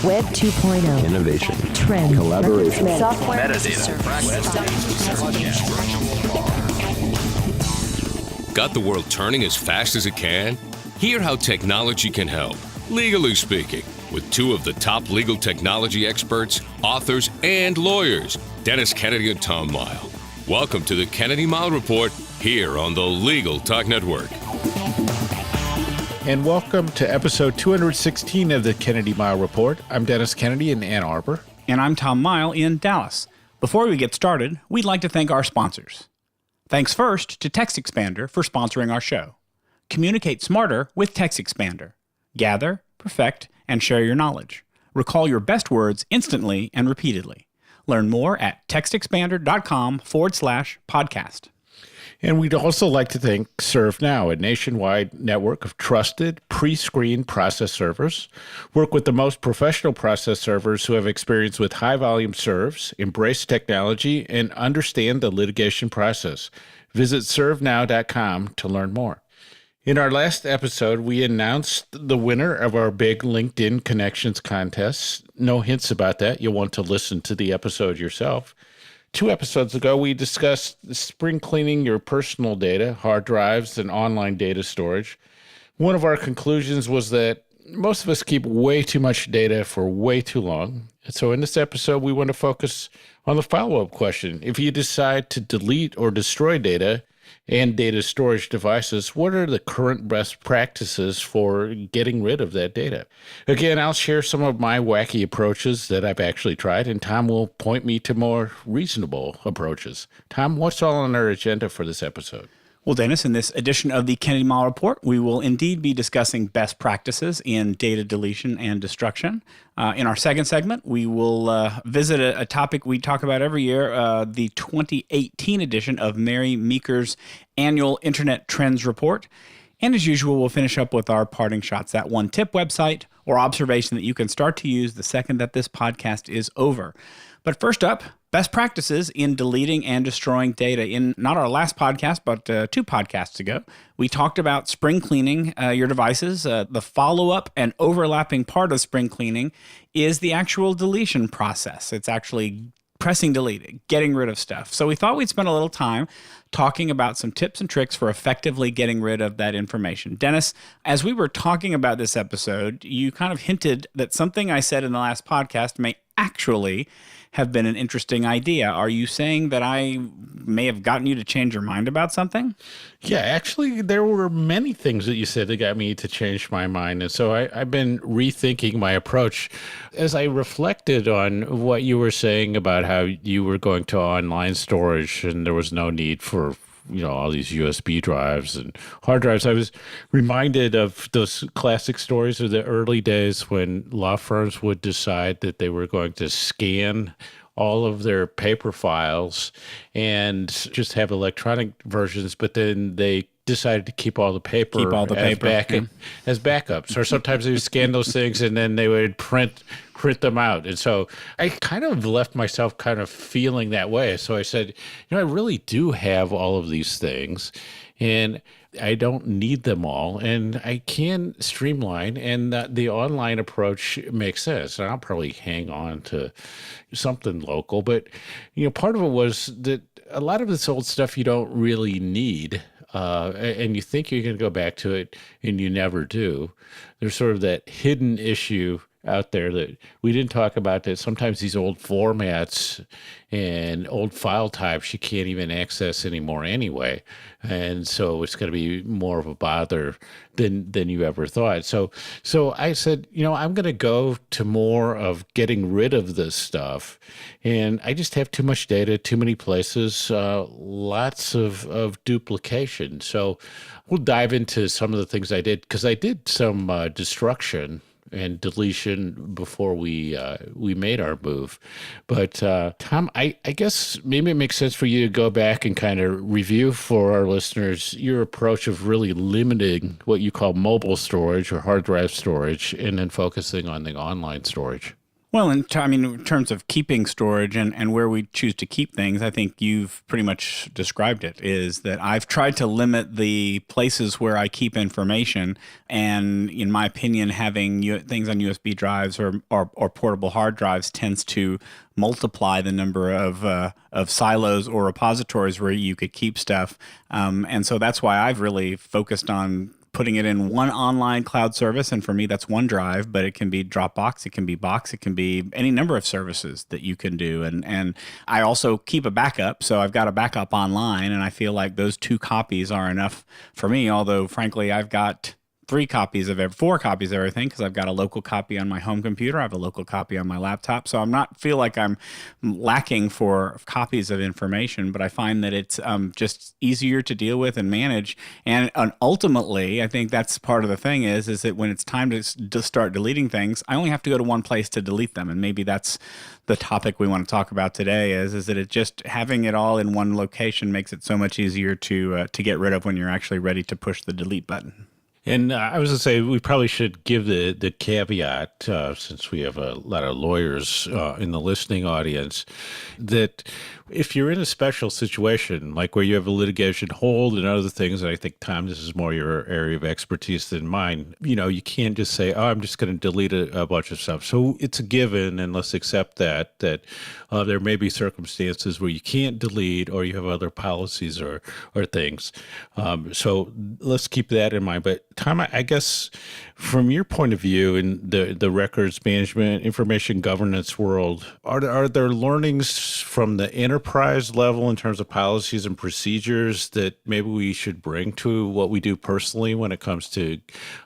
Web 2.0. Innovation. Trends. Collaboration. Software. Metadata. Got the world turning as fast as it can? Hear how technology can help, legally speaking, with two of the top legal technology experts, authors, and lawyers, Dennis Kennedy and Tom Mile. Welcome to the Kennedy Mile Report here on the Legal Talk Network. And welcome to episode 216 of the Kennedy Mile Report. I'm Dennis Kennedy in Ann Arbor. And I'm Tom Mile in Dallas. Before we get started, we'd like to thank our sponsors. Thanks first to TextExpander for sponsoring our show. Communicate smarter with TextExpander. Gather, perfect, and share your knowledge. Recall your best words instantly and repeatedly. Learn more at textexpander.com/podcast. And we'd also like to thank ServeNow, a nationwide network of trusted, pre-screened process servers. Work with the most professional process servers who have experience with high-volume serves, embrace technology, and understand the litigation process. Visit servenow.com to learn more. In our last episode, we announced the winner of our big LinkedIn Connections contest. No hints about that. You'll want to listen to the episode yourself. 2 episodes ago, we discussed spring cleaning your personal data, hard drives, and online data storage. One of our conclusions was that most of us keep way too much data for way too long. And so in this episode, we want to focus on the follow-up question. If you decide to delete or destroy data and data storage devices, what are the current best practices for getting rid of that data? Again, I'll share some of my wacky approaches that I've actually tried, and Tom will point me to more reasonable approaches. Tom, what's all on our agenda for this episode? Well, Dennis, in this edition of the Kennedy Mile Report, we will indeed be discussing best practices in data deletion and destruction. In our second segment, we will visit a topic we talk about every year, the 2018 edition of Mary Meeker's annual Internet Trends Report. And as usual, we'll finish up with our parting shots, that one tip, website, or observation that you can start to use the second that this podcast is over. But first up, best practices in deleting and destroying data. In not our last podcast, but 2 podcasts ago, we talked about spring cleaning your devices. The follow-up and overlapping part of spring cleaning is the actual deletion process. It's actually pressing delete, getting rid of stuff. So we thought we'd spend a little time talking about some tips and tricks for effectively getting rid of that information. Dennis, as we were talking about this episode, you kind of hinted that something I said in the last podcast may actually have been an interesting idea. Are you saying that I may have gotten you to change your mind about something? Yeah, actually, there were many things that you said that got me to change my mind. And so I've been rethinking my approach as I reflected on what you were saying about how you were going to online storage and there was no need for all these USB drives and hard drives. I was reminded of those classic stories of the early days when law firms would decide that they were going to scan all of their paper files and just have electronic versions, but then they decided to keep all the paper, as backups. Or sometimes they would scan those things and then they would print them out. And so I kind of left myself kind of feeling that way. So I said, I really do have all of these things and I don't need them all and I can streamline, and the online approach makes sense. And I'll probably hang on to something local, but part of it was that a lot of this old stuff you don't really need. And you think you're going to go back to it and you never do. There's sort of that hidden issue out there that we didn't talk about, that sometimes these old formats and old file types you can't even access anymore anyway. And so it's going to be more of a bother than you ever thought. So I said, I'm going to go to more of getting rid of this stuff. And I just have too much data, too many places, lots of duplication. So we'll dive into some of the things I did, because I did some destruction and deletion before we made our move. But Tom, I guess maybe it makes sense for you to go back and kind of review for our listeners your approach of really limiting what you call mobile storage or hard drive storage and then focusing on the online storage. Well, in terms of keeping storage and where we choose to keep things, I think you've pretty much described it, is that I've tried to limit the places where I keep information. And in my opinion, having things on USB drives or portable hard drives tends to multiply the number of silos or repositories where you could keep stuff. And so that's why I've really focused on putting it in one online cloud service. And for me, that's OneDrive, but it can be Dropbox, it can be Box, it can be any number of services that you can do. And I also keep a backup. So I've got a backup online, and I feel like those 2 copies are enough for me. Although, frankly, I've got 4 copies of everything, because I've got a local copy on my home computer. I have a local copy on my laptop. So feel like I'm lacking for copies of information, but I find that it's just easier to deal with and manage. And ultimately, I think that's part of the thing is that when it's time to start deleting things, I only have to go to one place to delete them. And maybe that's the topic we want to talk about today is that it just having it all in one location makes it so much easier to get rid of when you're actually ready to push the delete button. And I was going to say, we probably should give the caveat, since we have a lot of lawyers in the listening audience, that if you're in a special situation, like where you have a litigation hold and other things, and I think, Tom, this is more your area of expertise than mine, you can't just say, oh, I'm just going to delete a bunch of stuff. So it's a given, and let's accept that there may be circumstances where you can't delete or you have other policies or things. So let's keep that in mind. But Tom, I guess from your point of view in the records management, information governance world, are there learnings from the enterprise level in terms of policies and procedures that maybe we should bring to what we do personally when it comes to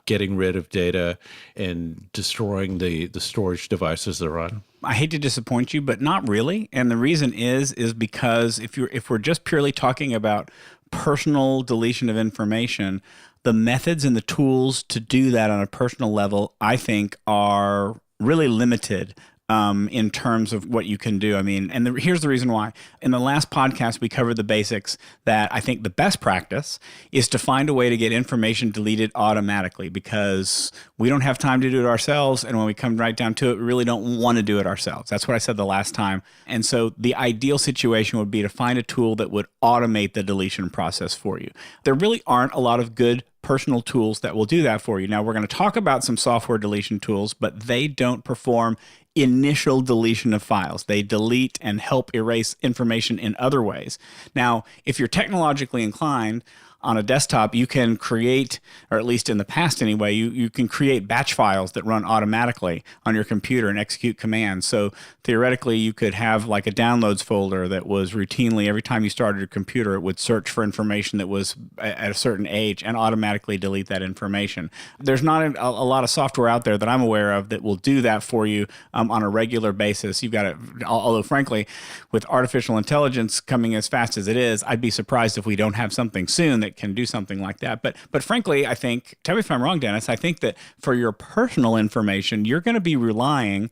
getting rid of data and destroying the storage devices they're on? I hate to disappoint you, but not really. And the reason is because if we're just purely talking about personal deletion of information, the methods and the tools to do that on a personal level, I think, are really limited in terms of what you can do. I mean, and here's the reason why. In the last podcast, we covered the basics that I think the best practice is to find a way to get information deleted automatically, because we don't have time to do it ourselves. And when we come right down to it, we really don't want to do it ourselves. That's what I said the last time. And so the ideal situation would be to find a tool that would automate the deletion process for you. There really aren't a lot of good personal tools that will do that for you. Now, we're going to talk about some software deletion tools, but they don't perform initial deletion of files. They delete and help erase information in other ways. Now, if you're technologically inclined, on a desktop, you can create, or at least in the past anyway, you can create batch files that run automatically on your computer and execute commands. So theoretically, you could have like a downloads folder that was routinely, every time you started your computer, it would search for information that was at a certain age and automatically delete that information. There's not a lot of software out there that I'm aware of that will do that for you on a regular basis. You've got to, although frankly, with artificial intelligence coming as fast as it is, I'd be surprised if we don't have something soon that can do something like that. But frankly, I think, tell me if I'm wrong, Dennis, I think that for your personal information, you're going to be relying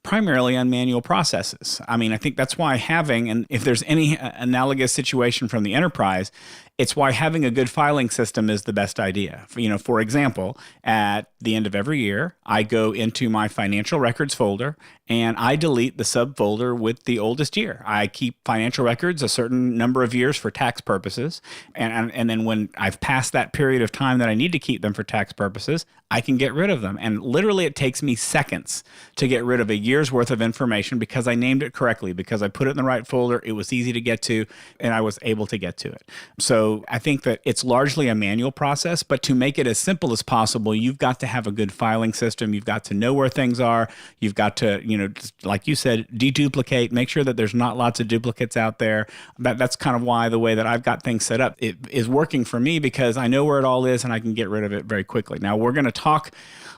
primarily on manual processes. I mean, I think that's why having, and if there's any analogous situation from the enterprise, it's why having a good filing system is the best idea. For example, at the end of every year, I go into my financial records folder and I delete the subfolder with the oldest year. I keep financial records a certain number of years for tax purposes. And then when I've passed that period of time that I need to keep them for tax purposes, I can get rid of them. And literally it takes me seconds to get rid of a year's worth of information because I named it correctly, because I put it in the right folder, it was easy to get to, and I was able to get to it. So I think that it's largely a manual process, but to make it as simple as possible, you've got to have a good filing system. You've got to know where things are. You've got to, like you said, deduplicate, make sure that there's not lots of duplicates out there. That's kind of why the way that I've got things set up, it is working for me, because I know where it all is and I can get rid of it very quickly. Now, we're going to talk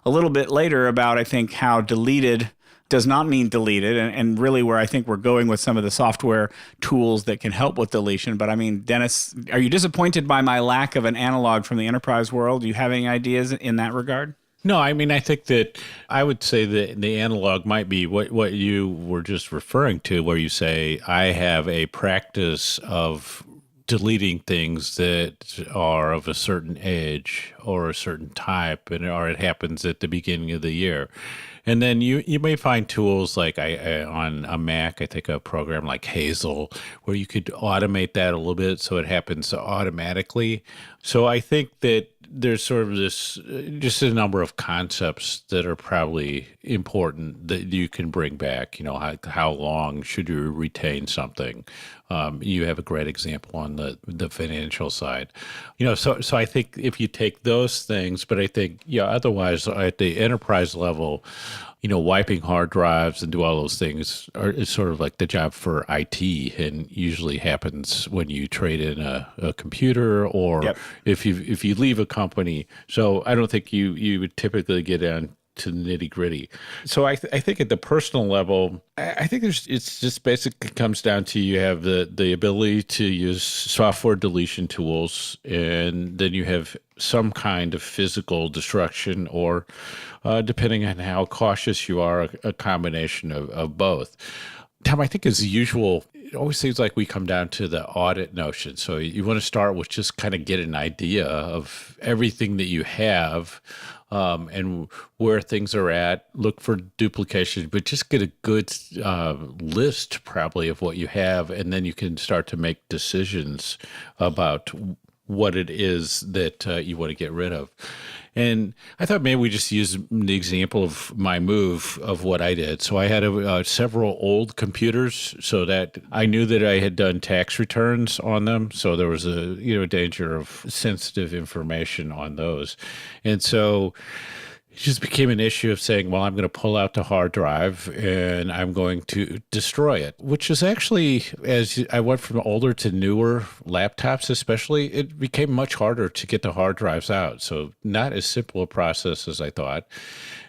a little bit later about, I think, how deleted does not mean deleted, and really where I think we're going with some of the software tools that can help with deletion. But I mean, Dennis, are you disappointed by my lack of an analog from the enterprise world? Do you have any ideas in that regard? No, I mean, I think that I would say that the analog might be what you were just referring to, where you say, I have a practice of deleting things that are of a certain age or a certain type, or it happens at the beginning of the year. And then you may find tools like I on a Mac, I think a program like Hazel, where you could automate that a little bit so it happens automatically. So I think that there's sort of this, just a number of concepts that are probably important that you can bring back. How long should you retain something? You have a great example on the financial side. So I think if you take those things, but I think, otherwise at the enterprise level, wiping hard drives and do all those things is sort of like the job for IT, and usually happens when you trade in a computer or Yep. if you leave a company. So I don't think you would typically get on to the nitty gritty. So I think at the personal level, I think it's just basically comes down to you have the ability to use software deletion tools, and then you have some kind of physical destruction, or depending on how cautious you are, a combination of both. Tom, I think as usual, it always seems like we come down to the audit notion. So you want to start with just kind of get an idea of everything that you have, and where things are at. Look for duplication, but just get a good list probably of what you have, and then you can start to make decisions about what it is that you want to get rid of. And I thought maybe we just use the example of my move of what I did. So I had several old computers, so that I knew that I had done tax returns on them. So there was a danger of sensitive information on those. And so it just became an issue of saying, well, I'm going to pull out the hard drive and I'm going to destroy it, which is actually, as I went from older to newer laptops especially, it became much harder to get the hard drives out. So not as simple a process as I thought.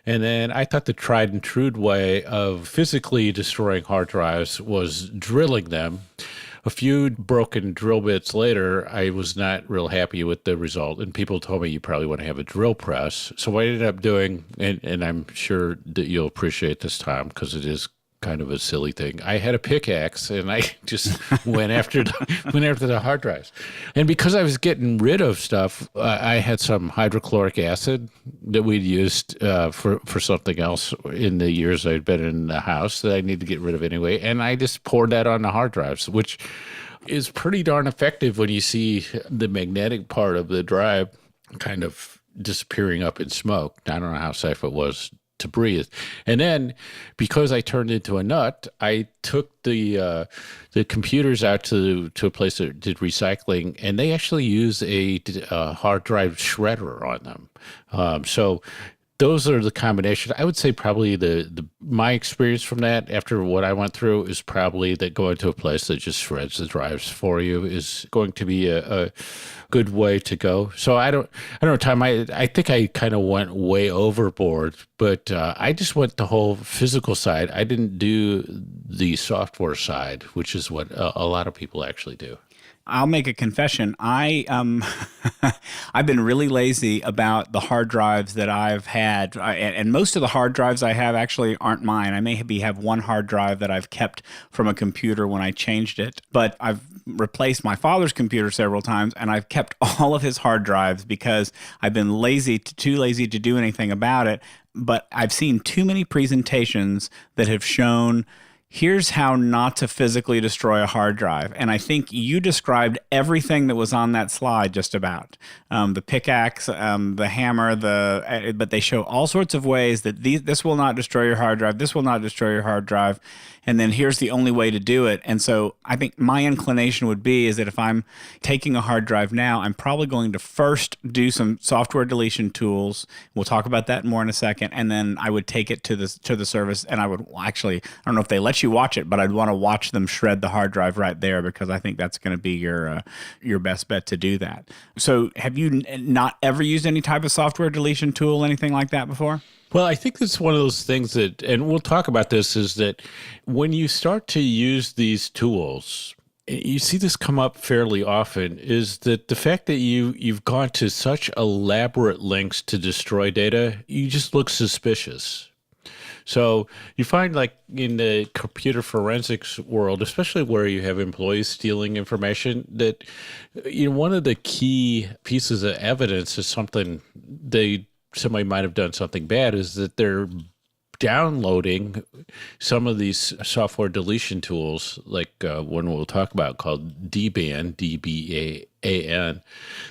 And then I thought the tried and true way of physically destroying hard drives was drilling them. A few broken drill bits later, I was not real happy with the result. And people told me you probably want to have a drill press. So what I ended up doing, and I'm sure that you'll appreciate this, Tom, because it is kind of a silly thing. I had a pickaxe and I just went after the hard drives. And because I was getting rid of stuff, I had some hydrochloric acid that we'd used for something else in the years I'd been in the house that I needed to get rid of anyway. And I just poured that on the hard drives, which is pretty darn effective when you see the magnetic part of the drive kind of disappearing up in smoke. I don't know how safe it was to breathe. And then because I turned into a nut, I took the computers out to a place that did recycling, and they actually use a hard drive shredder on them. So those are the combination. I would say probably my experience from that, after what I went through, is probably that going to a place that just shreds the drives for you is going to be a good way to go. So I don't know, Tom. I think I kind of went way overboard, but I just went the whole physical side. I didn't do the software side, which is what a lot of people actually do. I'll make a confession. I've been really lazy about the hard drives that I've had, and most of the hard drives I have actually aren't mine. I may have one hard drive that I've kept from a computer when I changed it, but I've replaced my father's computer several times, and I've kept all of his hard drives because I've been too lazy to do anything about it. But I've seen too many presentations that have shown, here's how not to physically destroy a hard drive. And I think you described everything that was on that slide just about. The pickaxe, the hammer, but they show all sorts of ways that this will not destroy your hard drive, this will not destroy your hard drive, and then here's the only way to do it. And so I think my inclination would be is that if I'm taking a hard drive now, I'm probably going to first do some software deletion tools. We'll talk about that more in a second. And then I would take it to the service, and I would actually, I don't know if they let you watch it, but I'd want to watch them shred the hard drive right there, because I think that's going to be your best bet to do that. So have you not ever used any type of software deletion tool, anything like that before? Well, I think that's one of those things that, and we'll talk about this, is that when you start to use these tools, you see this come up fairly often, is that the fact that you've gone to such elaborate lengths to destroy data, you just look suspicious. So you find like in the computer forensics world, especially where you have employees stealing information, that one of the key pieces of evidence is somebody might have done something bad is that they're downloading some of these software deletion tools, like one we'll talk about called DBAN, DBAN,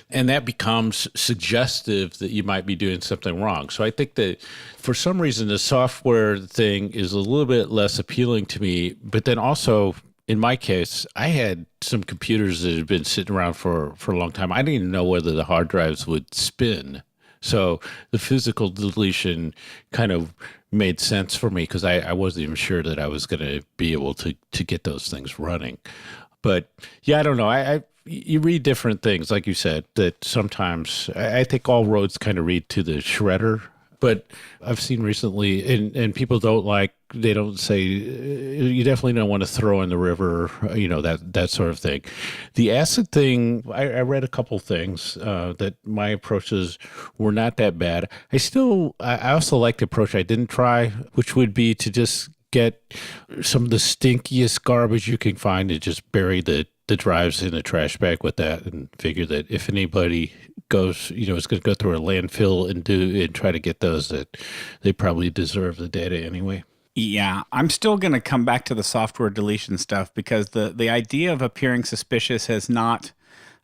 and that becomes suggestive that you might be doing something wrong. So I think that for some reason the software thing is a little bit less appealing to me, but then also in my case, I had some computers that had been sitting around for a long time. I didn't even know whether the hard drives would spin. So the physical deletion kind of made sense for me because I wasn't even sure that I was going to be able to get those things running. But yeah, I don't know. You read different things, like you said, that sometimes I think all roads kind of lead to the shredder. But I've seen recently, and people they don't say, you definitely don't want to throw in the river, that sort of thing. The acid thing, I read a couple things that my approaches were not that bad. I also like the approach I didn't try, which would be to just get some of the stinkiest garbage you can find and just bury the drives in a trash bag with that, and figure that if anybody goes, is going to go through a landfill and try to get those, that they probably deserve the data anyway. Yeah, I'm still going to come back to the software deletion stuff because the idea of appearing suspicious has not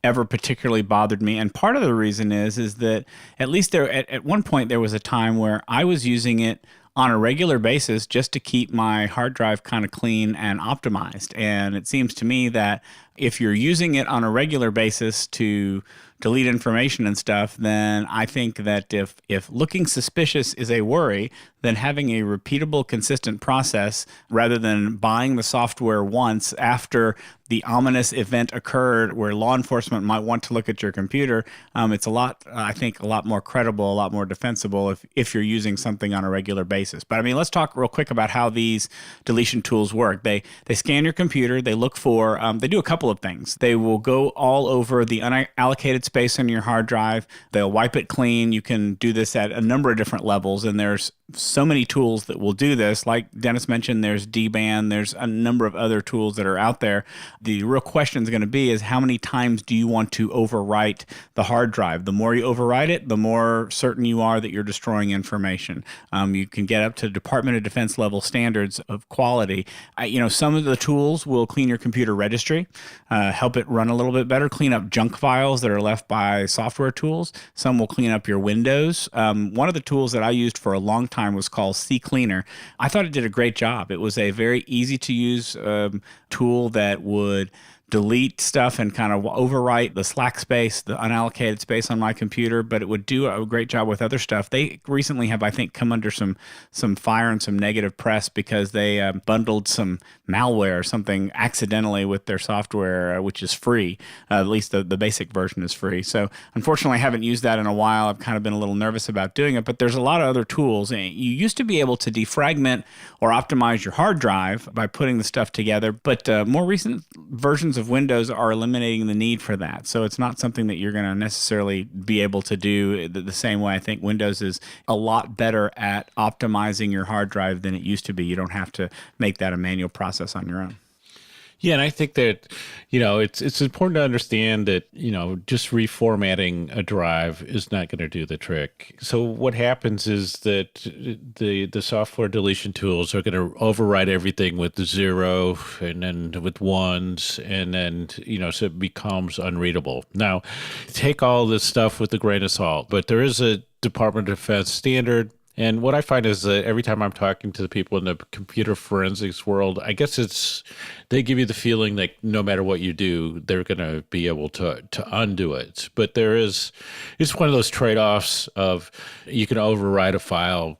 ever particularly bothered me. And part of the reason is that at least at one point there was a time where I was using it on a regular basis just to keep my hard drive kind of clean and optimized. And it seems to me that if you're using it on a regular basis to delete information and stuff, then I think that if looking suspicious is a worry, then having a repeatable, consistent process rather than buying the software once after the ominous event occurred where law enforcement might want to look at your computer, it's I think a lot more credible, a lot more defensible if you're using something on a regular basis. But I mean, let's talk real quick about how these deletion tools work. They scan your computer, they look for, they do a couple of things. They will go all over the unallocated space on your hard drive. They'll wipe it clean. You can do this at a number of different levels, and there's so many tools that will do this. Like Dennis mentioned, there's DBAN, there's a number of other tools that are out there. The real question is going to be is how many times do you want to overwrite the hard drive? The more you overwrite it, the more certain you are that you're destroying information. You can get up to Department of Defense level standards of quality. Some of the tools will clean your computer registry, help it run a little bit better, clean up junk files that are left by software tools. Some will clean up your Windows. One of the tools that I used for a long time was called CCleaner. I thought it did a great job. It was a very easy to use tool that would delete stuff and kind of overwrite the slack space, the unallocated space on my computer, but it would do a great job with other stuff. They recently have, I think, come under some fire and some negative press because they bundled some malware or something accidentally with their software, which is free. At least the basic version is free. So unfortunately, I haven't used that in a while. I've kind of been a little nervous about doing it, but there's a lot of other tools. You used to be able to defragment or optimize your hard drive by putting the stuff together, but more recent versions of Windows are eliminating the need for that. So it's not something that you're going to necessarily be able to do the same way. I think Windows is a lot better at optimizing your hard drive than it used to be. You don't have to make that a manual process on your own. Yeah, and I think that, it's important to understand that, just reformatting a drive is not going to do the trick. So what happens is that the software deletion tools are going to override everything with the 0 and then with 1s, and then, so it becomes unreadable. Now, take all this stuff with a grain of salt, but there is a Department of Defense standard. And what I find is that every time I'm talking to the people in the computer forensics world, I guess they give you the feeling that no matter what you do, they're going to be able to undo it. But it's one of those trade-offs of you can overwrite a file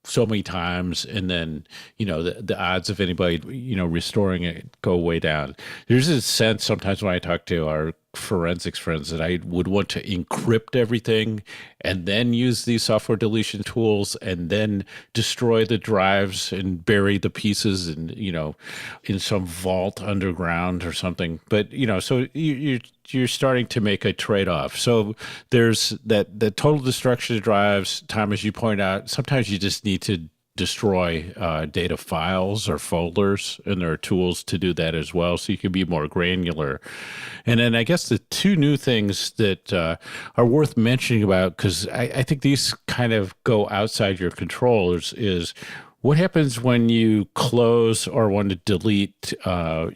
so many times, and then the odds of anybody restoring it go way down. There's a sense sometimes when I talk to our forensics friends that I would want to encrypt everything and then use these software deletion tools and then destroy the drives and bury the pieces in some vault underground or something. But so you're starting to make a trade-off. So there's that total destruction of drives. Tom, as you point out, sometimes you just need to destroy data files or folders, and there are tools to do that as well, so you can be more granular. And then I guess the two new things that are worth mentioning about, because I think these kind of go outside your control, is what happens when you close or want to delete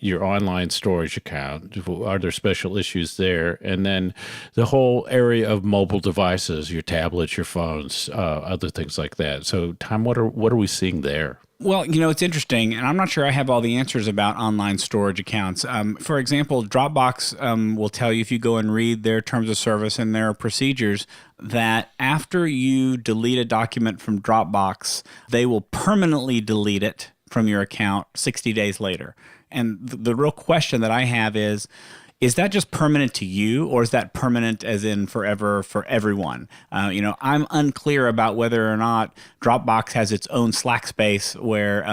your online storage account? Are there special issues there? And then the whole area of mobile devices, your tablets, your phones, other things like that. So, Tom, what are we seeing there? Well, it's interesting, and I'm not sure I have all the answers about online storage accounts. For example, Dropbox will tell you, if you go and read their terms of service and their procedures, that after you delete a document from Dropbox, they will permanently delete it from your account 60 days later. And the real question that I have is that just permanent to you, or is that permanent as in forever for everyone? I'm unclear about whether or not Dropbox has its own Slack space where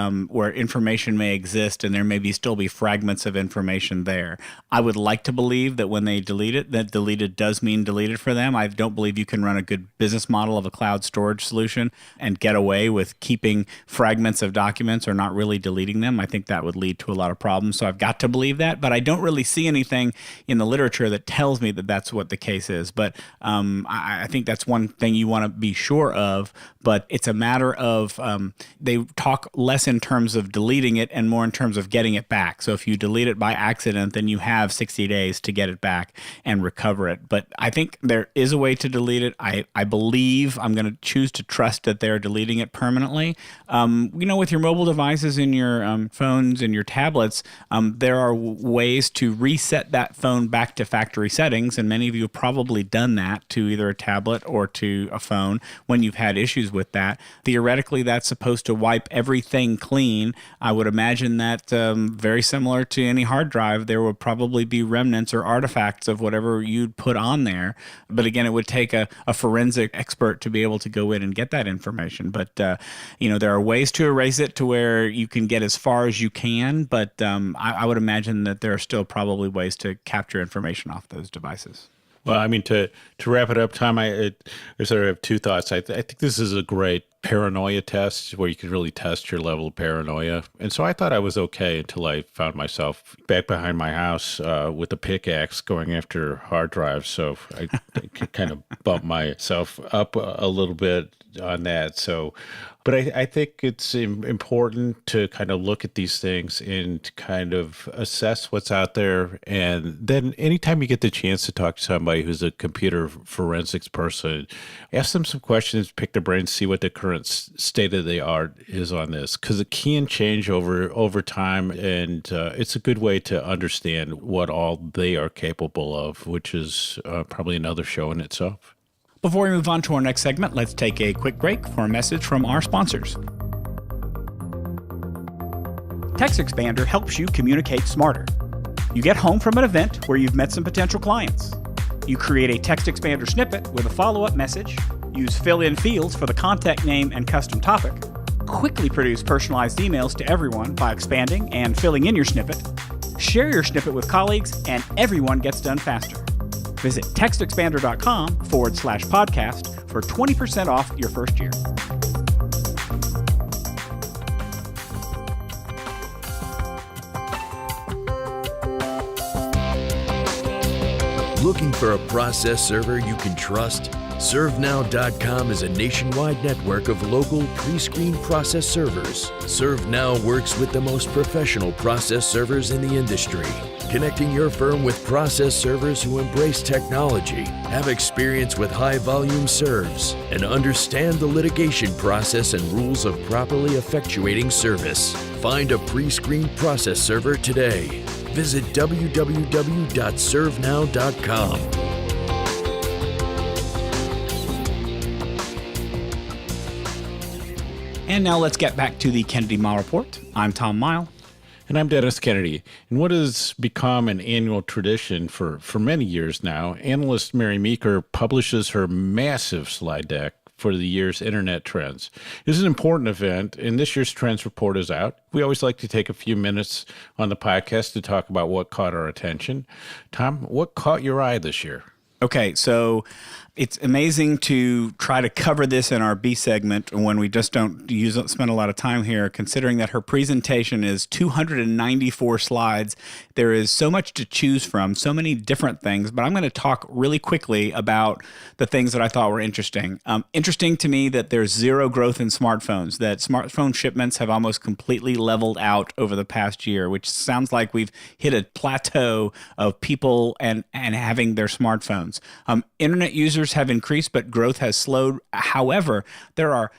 information may exist and there may still be fragments of information there. I would like to believe that when they delete it, that deleted does mean deleted for them. I don't believe you can run a good business model of a cloud storage solution and get away with keeping fragments of documents or not really deleting them. I think that would lead to a lot of problems. So I've got to believe that, but I don't really see anything in the literature that tells me that that's what the case is. But I think that's one thing you want to be sure of. But it's a matter of they talk less in terms of deleting it and more in terms of getting it back. So if you delete it by accident, then you have 60 days to get it back and recover it. But I think there is a way to delete it. I believe I'm going to choose to trust that they're deleting it permanently. With your mobile devices and your phones and your tablets, there are ways to reset that phone back to factory settings, and many of you have probably done that to either a tablet or to a phone when you've had issues with that. Theoretically, that's supposed to wipe everything clean. I would imagine that very similar to any hard drive, there would probably be remnants or artifacts of whatever you'd put on there. But again, it would take a forensic expert to be able to go in and get that information. But, there are ways to erase it to where you can get as far as you can. But I would imagine that there are still probably ways to capture information off those devices. Well, I mean, to wrap it up, Tom, I sort of have two thoughts. I think this is a great paranoia test where you can really test your level of paranoia. And so I thought I was okay until I found myself back behind my house with a pickaxe going after hard drives. So I kind of bumped myself up a little bit on that. So, but I think it's important to kind of look at these things and kind of assess what's out there. And then anytime you get the chance to talk to somebody who's a computer forensics person, ask them some questions, pick their brains, see what the current state of the art is on this, because it can change over time. And it's a good way to understand what all they are capable of, which is probably another show in itself. Before we move on to our next segment, let's take a quick break for a message from our sponsors. TextExpander helps you communicate smarter. You get home from an event where you've met some potential clients. You create a TextExpander snippet with a follow-up message, use fill-in fields for the contact name and custom topic, quickly produce personalized emails to everyone by expanding and filling in your snippet, share your snippet with colleagues, and everyone gets done faster. Visit textexpander.com/podcast for 20% off your first year. Looking for a process server you can trust? ServeNow.com is a nationwide network of local pre-screened process servers. ServeNow works with the most professional process servers in the industry, connecting your firm with process servers who embrace technology, have experience with high-volume serves, and understand the litigation process and rules of properly effectuating service. Find a pre-screened process server today. Visit www.servenow.com. And now let's get back to the Kennedy Mile Report. I'm Tom Mile. And I'm Dennis Kennedy. And what has become an annual tradition for many years now, analyst Mary Meeker publishes her massive slide deck for the year's internet trends. This is an important event, and this year's trends report is out. We always like to take a few minutes on the podcast to talk about what caught our attention. Tom, what caught your eye this year? Okay, so It's amazing to try to cover this in our B segment when we just don't spend a lot of time here, considering that her presentation is 294 slides. There is so much to choose from, so many different things, but I'm going to talk really quickly about the things that I thought were interesting. Interesting to me that there's zero growth in smartphones, that smartphone shipments have almost completely leveled out over the past year, which sounds like we've hit a plateau of people and having their smartphones. Internet users have increased, but growth has slowed. However, there are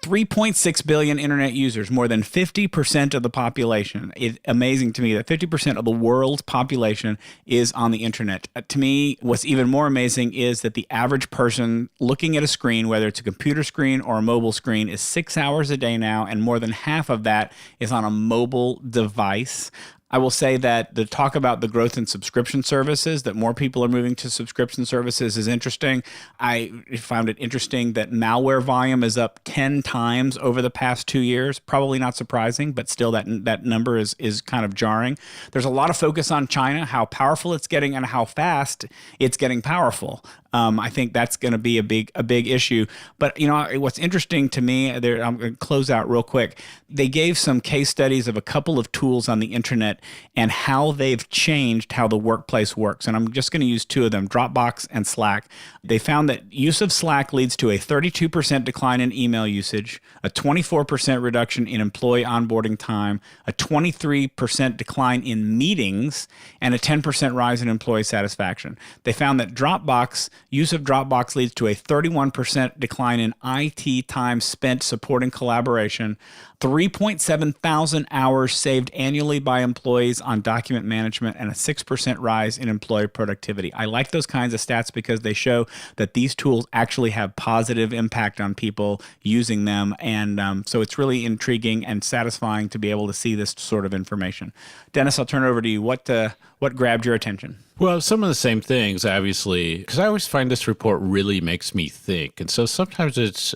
3.6 billion internet users, more than 50% of the population. It's amazing to me that 50% of the world's population is on the internet. To me, what's even more amazing is that the average person looking at a screen, whether it's a computer screen or a mobile screen, is 6 hours a day now, and more than half of that is on a mobile device. I will say that the talk about the growth in subscription services, that more people are moving to subscription services, is interesting. I found it interesting that malware volume is up 10 times over the past 2 years. Probably not surprising, but still that number is kind of jarring. There's a lot of focus on China, how powerful it's getting and how fast it's getting powerful. I think that's going to be a big issue. But what's interesting to me, I'm going to close out real quick. They gave some case studies of a couple of tools on the internet and how they've changed how the workplace works. And I'm just going to use two of them, Dropbox and Slack. They found that use of Slack leads to a 32% decline in email usage, a 24% reduction in employee onboarding time, a 23% decline in meetings, and a 10% rise in employee satisfaction. They found that use of Dropbox leads to a 31% decline in IT time spent supporting collaboration, 3.7 thousand hours saved annually by employees on document management, and a 6% rise in employee productivity. I like those kinds of stats because they show that these tools actually have positive impact on people using them. And so it's really intriguing and satisfying to be able to see this sort of information. Dennis, I'll turn it over to you. What grabbed your attention? Well, some of the same things, obviously, because I always find this report really makes me think. And so sometimes it's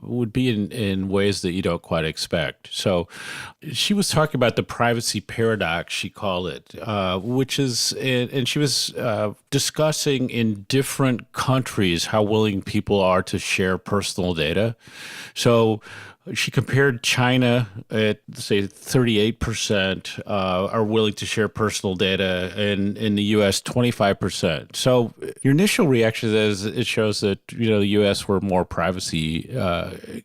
would be in ways that you don't quite expect. So she was talking about the privacy paradox, she called it, which is, and she was discussing in different countries how willing people are to share personal data. So she compared China at, say, 38% are willing to share personal data, and in the U.S., 25%. So your initial reaction is it shows that, the U.S. were more privacy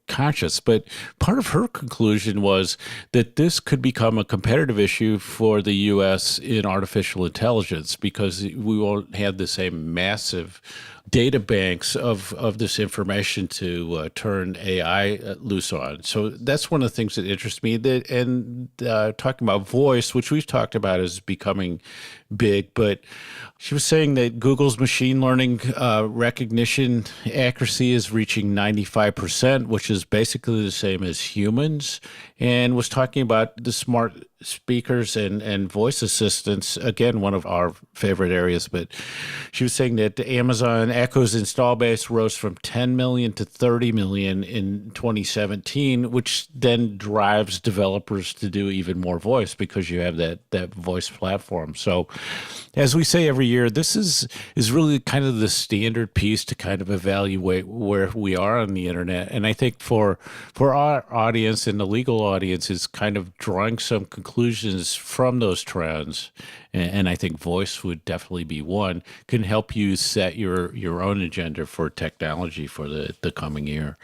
conscious. But part of her conclusion was that this could become a competitive issue for the U.S. in artificial intelligence because we won't have the same massive data banks of this information to turn AI loose on. So that's one of the things that interests me. And talking about voice, which we've talked about is becoming big, but she was saying that Google's machine learning recognition accuracy is reaching 95%, which is basically the same as humans, and was talking about the smart speakers and voice assistants, again, one of our favorite areas. But she was saying that Amazon Echo's install base rose from 10 million to 30 million in 2017, which then drives developers to do even more voice because you have that voice platform. So as we say every year, this is really kind of the standard piece to kind of evaluate where we are on the internet. And I think for our audience and the legal audience is kind of drawing some conclusions from those trends. And I think voice would definitely be one, can help you set your own agenda for technology for the coming year.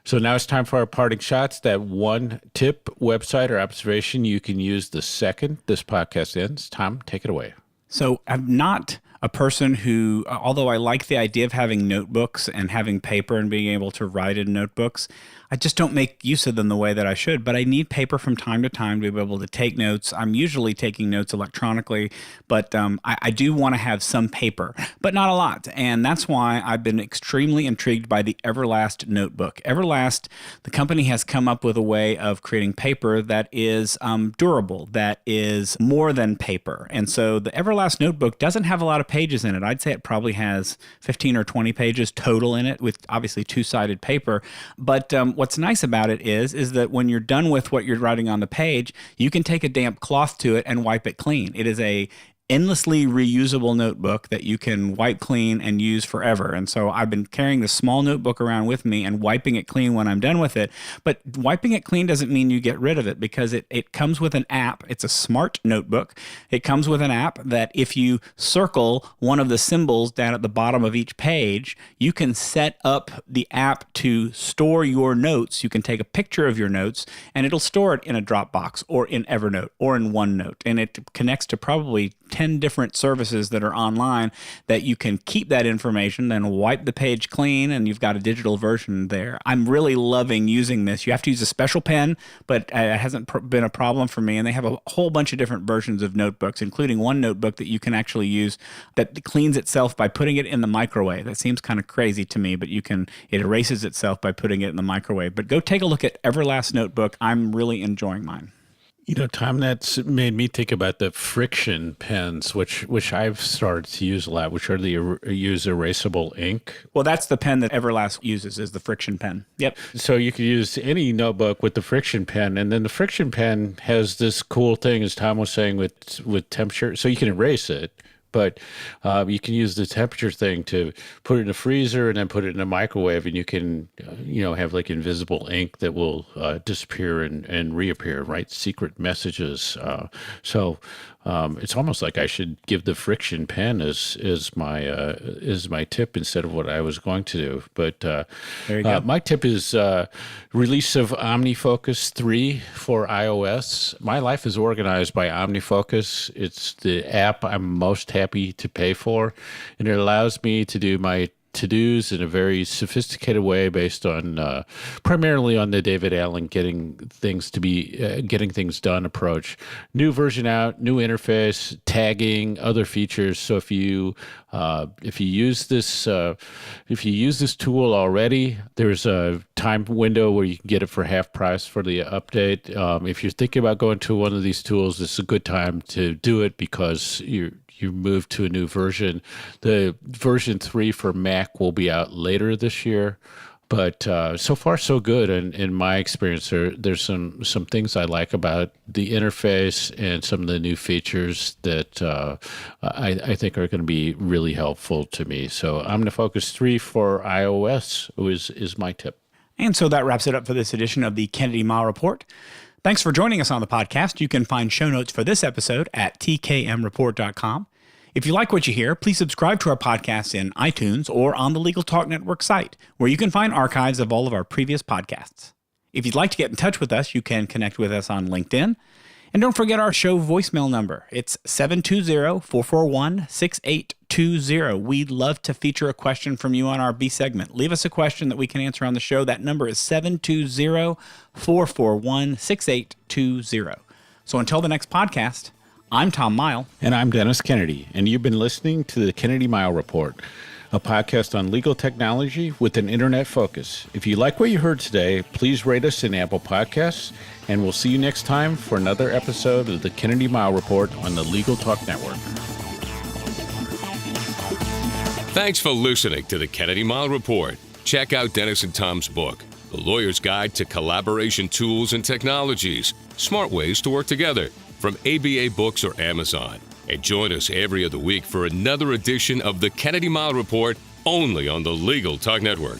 So now it's time for our parting shots. That one tip, website, or observation you can use the second this podcast ends. Tom, take it away. So I'm not a person who, although I like the idea of having notebooks and having paper and being able to write in notebooks, I just don't make use of them the way that I should. But I need paper from time to time to be able to take notes. I'm usually taking notes electronically, but I do want to have some paper, but not a lot. And that's why I've been extremely intrigued by the Everlast notebook. Everlast, the company, has come up with a way of creating paper that is durable, that is more than paper. And so the Everlast notebook doesn't have a lot of pages in it. I'd say it probably has 15 or 20 pages total in it, with obviously two-sided paper. But what's nice about it is that when you're done with what you're writing on the page, you can take a damp cloth to it and wipe it clean. It is a endlessly reusable notebook that you can wipe clean and use forever. And so I've been carrying this small notebook around with me and wiping it clean when I'm done with it. But wiping it clean doesn't mean you get rid of it, because it comes with an app. It's a smart notebook. It comes with an app that if you circle one of the symbols down at the bottom of each page, you can set up the app to store your notes. You can take a picture of your notes and it'll store it in a Dropbox or in Evernote or in OneNote. And it connects to probably 10 different services that are online that you can keep that information, then wipe the page clean, and you've got a digital version there. I'm really loving using this. You have to use a special pen, but it hasn't been a problem for me. And they have a whole bunch of different versions of notebooks, including one notebook that you can actually use that cleans itself by putting it in the microwave. That seems kind of crazy to me, but it erases itself by putting it in the microwave. But go take a look at Everlast Notebook. I'm really enjoying mine. You know, Tom, that's made me think about the friction pens, which I've started to use a lot, which are use erasable ink. Well, that's the pen that Everlast uses, is the friction pen. Yep. So you could use any notebook with the friction pen, and then the friction pen has this cool thing, as Tom was saying, with temperature, so you can erase it. But you can use the temperature thing to put it in the freezer and then put it in a microwave, and you can, have like invisible ink that will disappear and reappear, write secret messages. So it's almost like I should give the friction pen as my tip instead of what I was going to do. But there you go. My tip is release of OmniFocus 3 for iOS. My life is organized by OmniFocus. It's the app I'm most happy to pay for, and it allows me to do my to-dos in a very sophisticated way based on primarily on the David Allen getting things done approach. New version out, new interface, tagging, other features. So if you use this tool already, there's a time window where you can get it for half price for the update. If you're thinking about going to one of these tools, this is a good time to do it because you move to a new version. The version 3 for Mac will be out later this year, but so far so good. And in my experience, there's some things I like about the interface and some of the new features that I think are going to be really helpful to me. So OmniFocus 3 for iOS is my tip. And so that wraps it up for this edition of the Kennedy Mile Report. Thanks for joining us on the podcast. You can find show notes for this episode at tkmreport.com. If you like what you hear, please subscribe to our podcast in iTunes or on the Legal Talk Network site, where you can find archives of all of our previous podcasts. If you'd like to get in touch with us, you can connect with us on LinkedIn. And don't forget our show voicemail number. It's 720-441-6820. We'd love to feature a question from you on our B segment. Leave us a question that we can answer on the show. That number is 720-441-6820. So until the next podcast, I'm Tom Mile. And I'm Dennis Kennedy. And you've been listening to the Kennedy Mile Report, a podcast on legal technology with an internet focus. If you like what you heard today, please rate us in Apple Podcasts, and we'll see you next time for another episode of the Kennedy Mile Report on the Legal Talk Network. Thanks for listening to the Kennedy Mile Report. Check out Dennis and Tom's book, The Lawyer's Guide to Collaboration Tools and Technologies, Smart Ways to Work Together, from ABA Books or Amazon. And join us every other week for another edition of the Kennedy Mile Report, only on the Legal Talk Network.